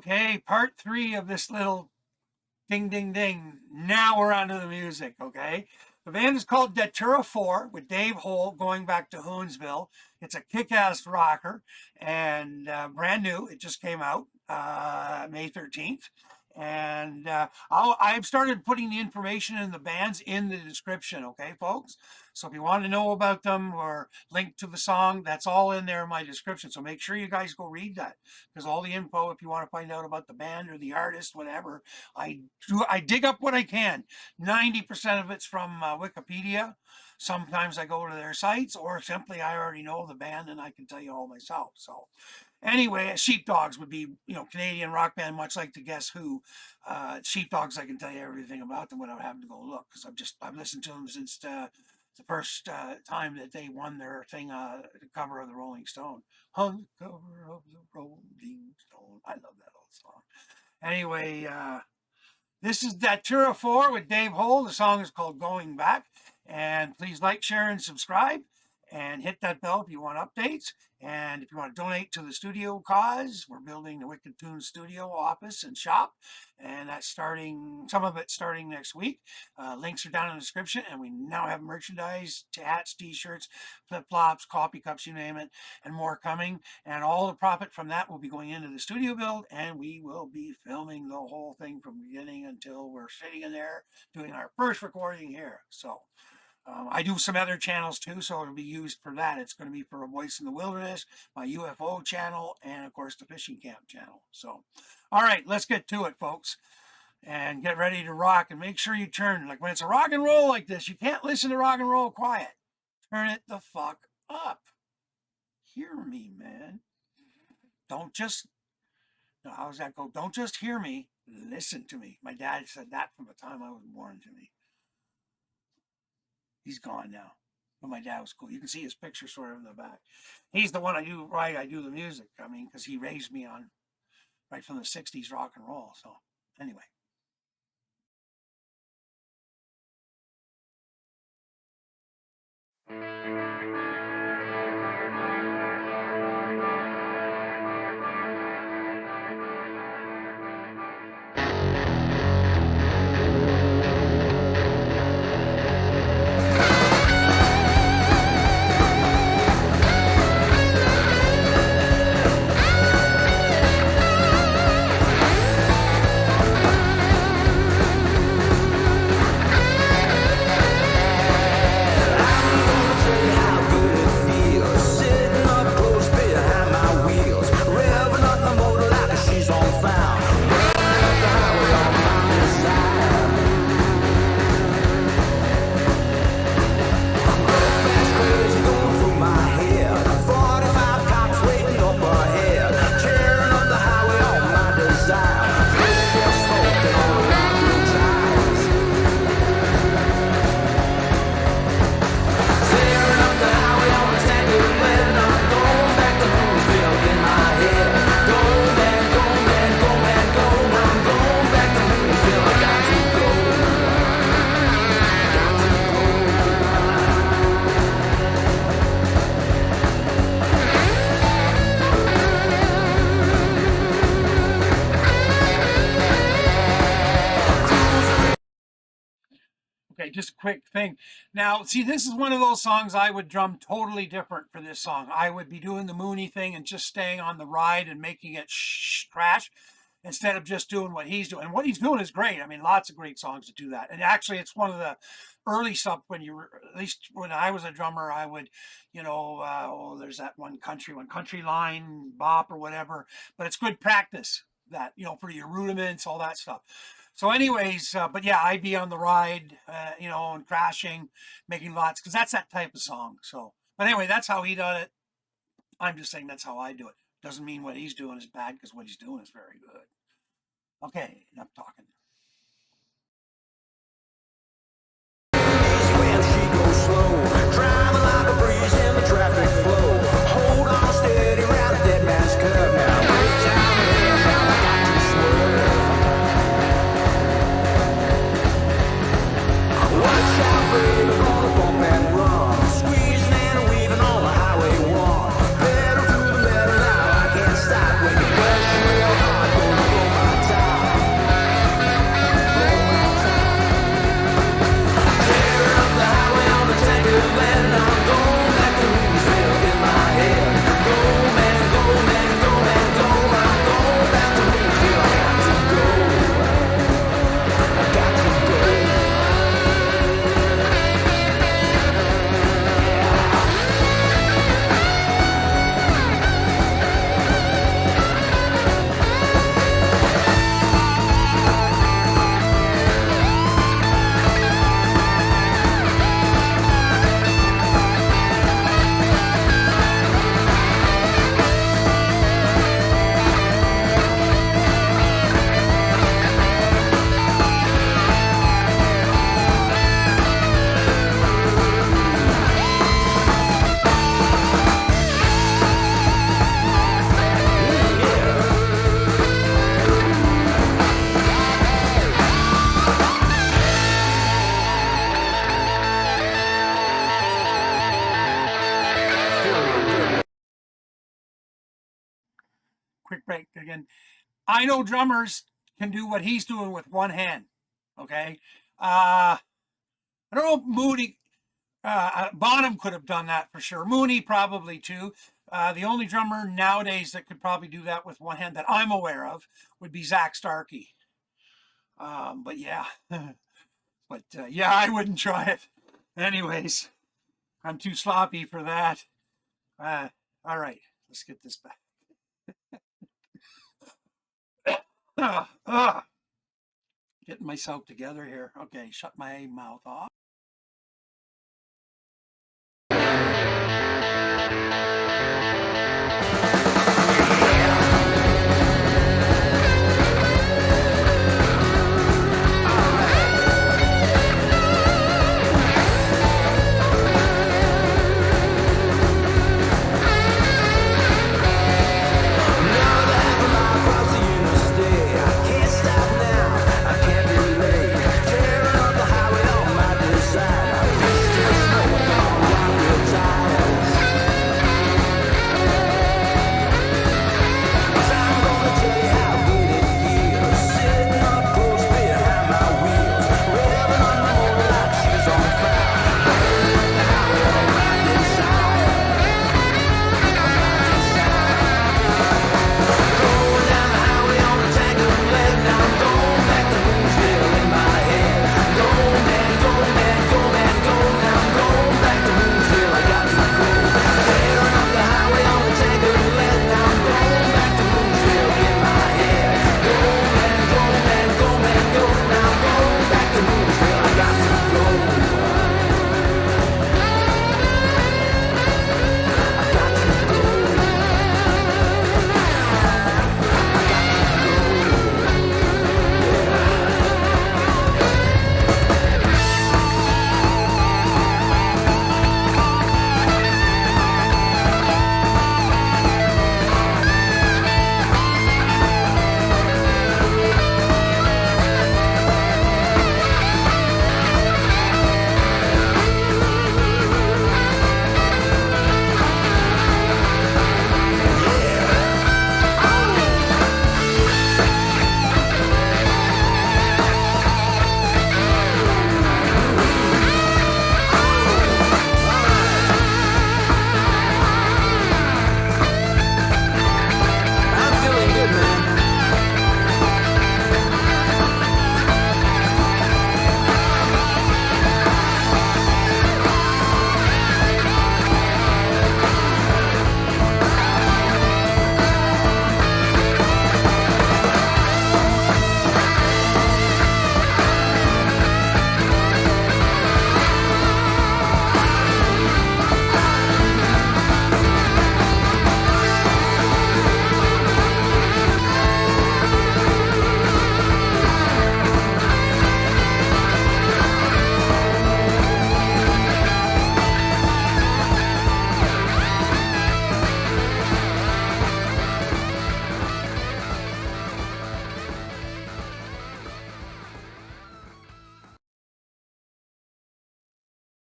Okay, part 3 of this little ding, ding, ding. Now we're on to the music, okay? The band is called DATURA4 with Dave Hohl, going back to Hoonsville. It's a kick-ass rocker and brand new. It just came out May 13th. And I've started putting the information in the bands in the description, okay, folks? So if you want to know about them or link to the song, that's all in there in my description. So make sure you guys go read that, because all the info, if you want to find out about the band or the artist, whatever, I dig up what I can. 90% of it's from Wikipedia. Sometimes I go to their sites, or simply I already know the band and I can tell you all myself. So anyway, Sheepdogs would be, Canadian rock band, much like the Guess Who. Sheepdogs, I can tell you everything about them without having to go look, because I've listened to them since the first time that they won their thing, the cover of the Rolling Stone. On the cover of the Rolling Stone. I love that old song. Anyway, this is DATURA4 with Dave Hohl. The song is called Going Back. And please like, share, and subscribe. And hit that bell if you want updates. And if you want to donate to the studio cause, we're building the Wicked Tunes studio office and shop. And that's starting, some of it starting next week. Links are down in the description. And we now have merchandise, hats, t-shirts, flip-flops, coffee cups, you name it, and more coming. And all the profit from that will be going into the studio build. And we will be filming the whole thing from beginning until we're sitting in there doing our first recording here. So I do some other channels too, so it'll be used for that. It's going to be for A Voice in the Wilderness, my UFO channel, and of course the fishing camp channel. So, all right, let's get to it, folks, and get ready to rock. And make sure you turn, like when it's a rock and roll like this, you can't listen to rock and roll quiet. Turn it the fuck up. Hear me, man. Don't just, no, how does that go? Don't just hear me, listen to me. My dad said that from the time I was born to me. He's gone now, but my dad was cool. You can see his picture sort of in the back. He's the one I do the music. I mean, because he raised me on right from the 60s rock and roll. So anyway. Just a quick thing. Now, see, this is one of those songs I would drum totally different for this song. I would be doing the Mooney thing and just staying on the ride and making it crash instead of just doing what he's doing. And what he's doing is great. I mean, lots of great songs to do that. And actually, it's one of the early stuff when you were, at least when I was a drummer, I would, there's that one country line bop or whatever. But it's good practice that, for your rudiments, all that stuff. So anyways, but yeah, I'd be on the ride, and crashing, making lots, because that's that type of song. So, but anyway, that's how he done it. I'm just saying that's how I do it. Doesn't mean what he's doing is bad, because what he's doing is very good. Okay, enough talking. When she goes slow, driving like a breeze in the traffic flow. Hold on steady round the dead man's curve now. Break down the hill, now I got to swerve. Watch out, baby, gonna bump and run. Squeezing and weaving on the highway 1. Pedal to the metal now, I can't stop. When you push real hard, gonna quick break again. I know drummers can do what he's doing with one hand. Okay. I don't know if Mooney, Bonham could have done that for sure. Mooney probably too. The only drummer nowadays that could probably do that with one hand that I'm aware of would be Zach Starkey. But yeah, yeah, I wouldn't try it. Anyways, I'm too sloppy for that. All right, let's get this back. Getting myself together here. Okay, shut my mouth off.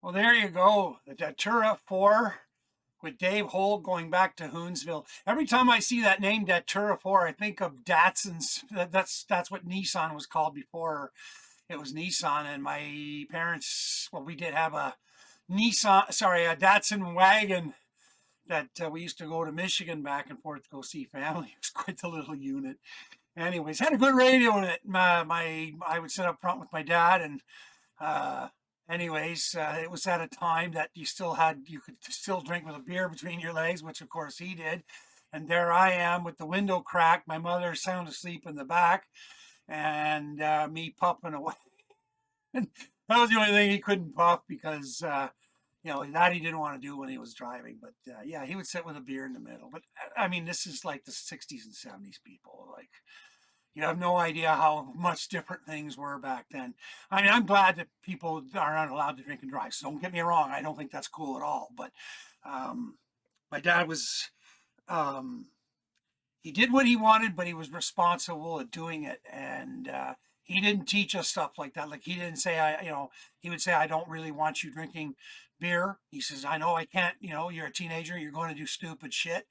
Well, there you go. The DATURA4 with Dave Holt going back to Hoonsville. Every time I see that name, DATURA4, I think of Datsun's. That's what Nissan was called before it was Nissan. And my parents, well, we did have a Datsun wagon that we used to go to Michigan back and forth to go see family. It was quite the little unit. Anyways, had a good radio in it. I would sit up front with my dad, and it was at a time that you could still drink with a beer between your legs, which of course he did. And there I am with the window cracked, my mother sound asleep in the back, and me puffing away. And that was the only thing he couldn't puff because, that he didn't want to do when he was driving. But yeah, he would sit with a beer in the middle. But I mean, this is like the 60s and 70s people. Like, you have no idea how much different things were back then. I mean, I'm glad that people are not allowed to drink and drive. So don't get me wrong. I don't think that's cool at all. But my dad was, he did what he wanted, but he was responsible at doing it. And he didn't teach us stuff like that. Like he didn't say, he would say, I don't really want you drinking beer. He says, I know I can't, you're a teenager, you're going to do stupid shit,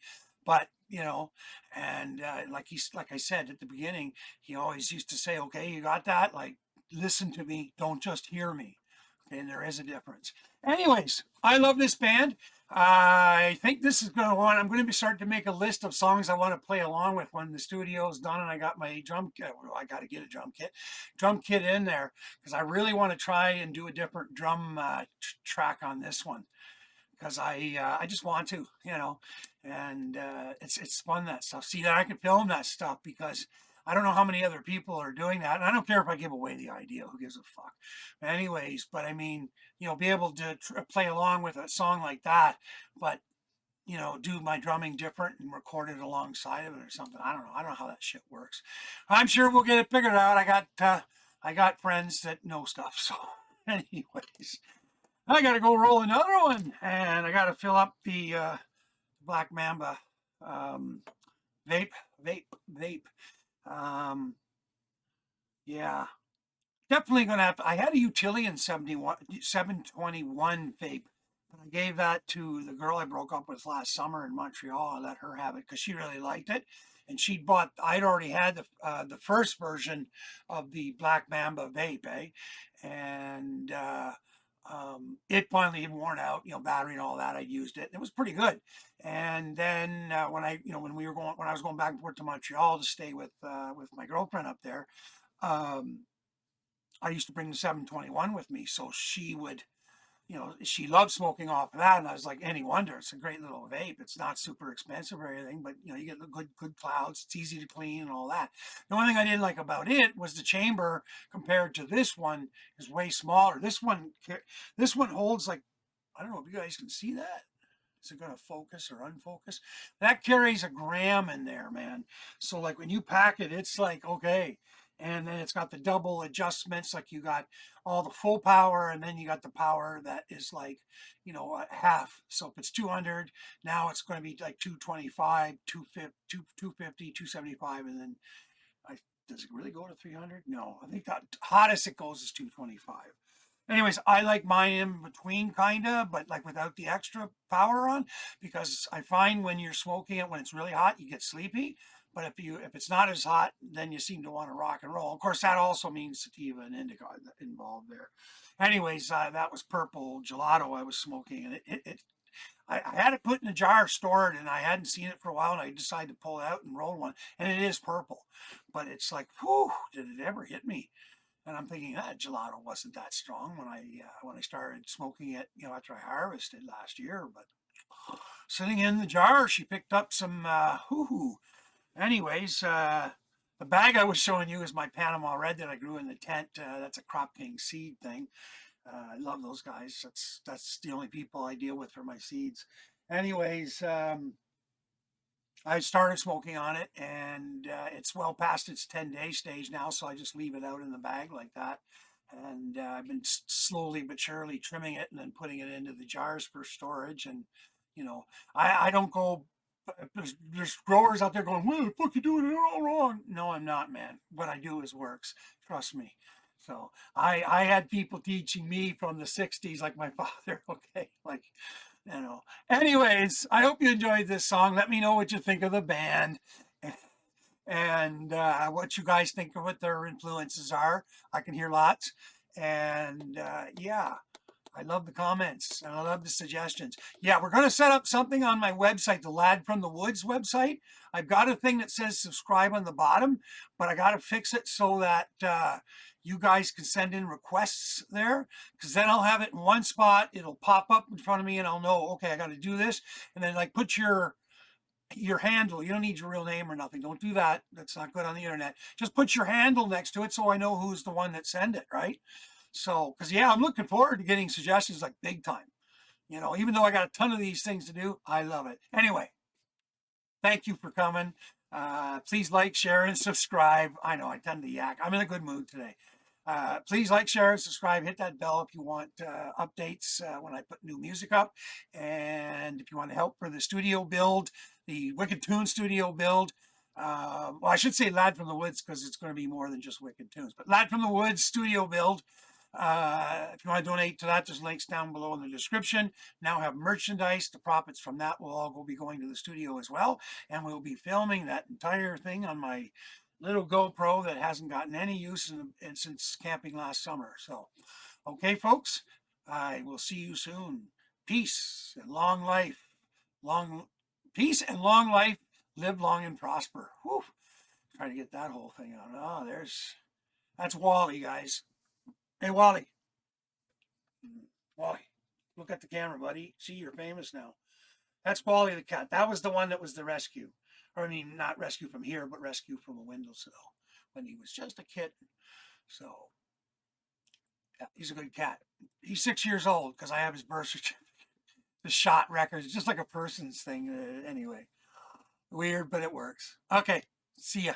but you know, and like I said at the beginning, he always used to say, okay, you got that? Like, listen to me, don't just hear me. Okay, and there is a difference. Anyways, I love this band. I think this is going to want, I'm going to be starting to make a list of songs I want to play along with when the studio is done and I got my drum kit. Well, I got to get a drum kit in there because I really want to try and do a different drum track on this one because I just want to, and it's fun, that stuff. See, that I can film that stuff because I don't know how many other people are doing that, and I don't care if I give away the idea. Who gives a fuck? Anyways, but I mean, be able to play along with a song like that, but do my drumming different and record it alongside of it or something. I don't know. I don't know how that shit works. I'm sure we'll get it figured out. I got friends that know stuff. So, anyways, I gotta go roll another one, and I gotta fill up the Black Mamba um, vape, vape. Um, yeah, definitely gonna have to. I had a Utilian 721 vape, but I gave that to the girl I broke up with last summer in Montreal. I let her have it because she really liked it, and she'd bought. I'd already had the first version of the Black Mamba vape, and it finally had worn out, battery and all that. I used it. It was pretty good. And then when I was going back and forth to Montreal to stay with my girlfriend up there, um, I used to bring the 721 with me. So she would, she loved smoking off of that. And I was like, any wonder, it's a great little vape. It's not super expensive or anything, but you get the good clouds. It's easy to clean and all that. The only thing I didn't like about it was the chamber compared to this one is way smaller. This one holds like, I don't know if you guys can see that. Is it going to focus or unfocus? That carries a gram in there, man. So like when you pack it, it's like, okay. And then it's got the double adjustments. Like you got all the full power and then you got the power that is like, half. So if it's 200, now it's going to be like 225, 250, 275. And then does it really go to 300? No, I think the hottest it goes is 225. Anyways, I like mine in between, kinda, but like without the extra power on, because I find when you're smoking it when it's really hot, you get sleepy. But if it's not as hot, then you seem to want to rock and roll. Of course, that also means sativa and indica involved there. Anyways, that was purple gelato I was smoking, and I had it put in a jar stored, and I hadn't seen it for a while, and I decided to pull it out and roll one, and it is purple, but it's like, whew, did it ever hit me? And I'm thinking that gelato wasn't that strong when I started smoking it, after I harvested last year. But sitting in the jar, she picked up some hoo-hoo. Anyways, the bag I was showing you is my Panama Red that I grew in the tent. That's a Crop King seed thing. I love those guys. That's the only people I deal with for my seeds. Anyways, I started smoking on it, and it's well past its 10-day stage now, so I just leave it out in the bag like that. And I've been slowly but surely trimming it and then putting it into the jars for storage. And, I don't go, there's growers out there going, what the fuck you doing it all wrong? No, I'm not, man. What I do is works. Trust me. So I had people teaching me from the 60s, like my father, okay? Like, Anyways, I hope you enjoyed this song. Let me know what you think of the band and what you guys think of what their influences are. I can hear lots. And yeah, I love the comments and I love the suggestions. Yeah, we're going to set up something on my website, the Lad from the Woods website. I've got a thing that says subscribe on the bottom, but I got to fix it so that you guys can send in requests there, because then I'll have it in one spot. It'll pop up in front of me and I'll know, okay, I got to do this. And then like put your handle. You don't need your real name or nothing. Don't do that. That's not good on the internet. Just put your handle next to it so I know who's the one that sent it, right? So, because yeah, I'm looking forward to getting suggestions like big time. Even though I got a ton of these things to do, I love it. Anyway, thank you for coming. Please like, share, and subscribe. I know I tend to yak. I'm in a good mood today. Please like, share, and subscribe. Hit that bell if you want updates when I put new music up. And if you want to help for the studio build, the Wicked Tune studio build, well, I should say Lad from the Woods because it's going to be more than just Wicked Tunes. But Lad from the Woods studio build, If you want to donate to that, there's links down below in the description. Now have merchandise. The profits from that will all be going to the studio as well. And we'll be filming that entire thing on my little GoPro that hasn't gotten any use since camping last summer. So, okay, folks, I will see you soon. Peace and long life. Peace and long life. Live long and prosper. Whew. Try to get that whole thing out. Oh, that's Wally, guys. Hey, Wally. Wally, look at the camera, buddy. See, you're famous now. That's Wally the cat. That was the one that was the rescue. Or, I mean, not rescue from here, but rescue from a windowsill when he was just a kitten. So, yeah, he's a good cat. He's 6 years old because I have his birth certificate. The shot records. It's just like a person's thing. Anyway, weird, but it works. Okay, see ya.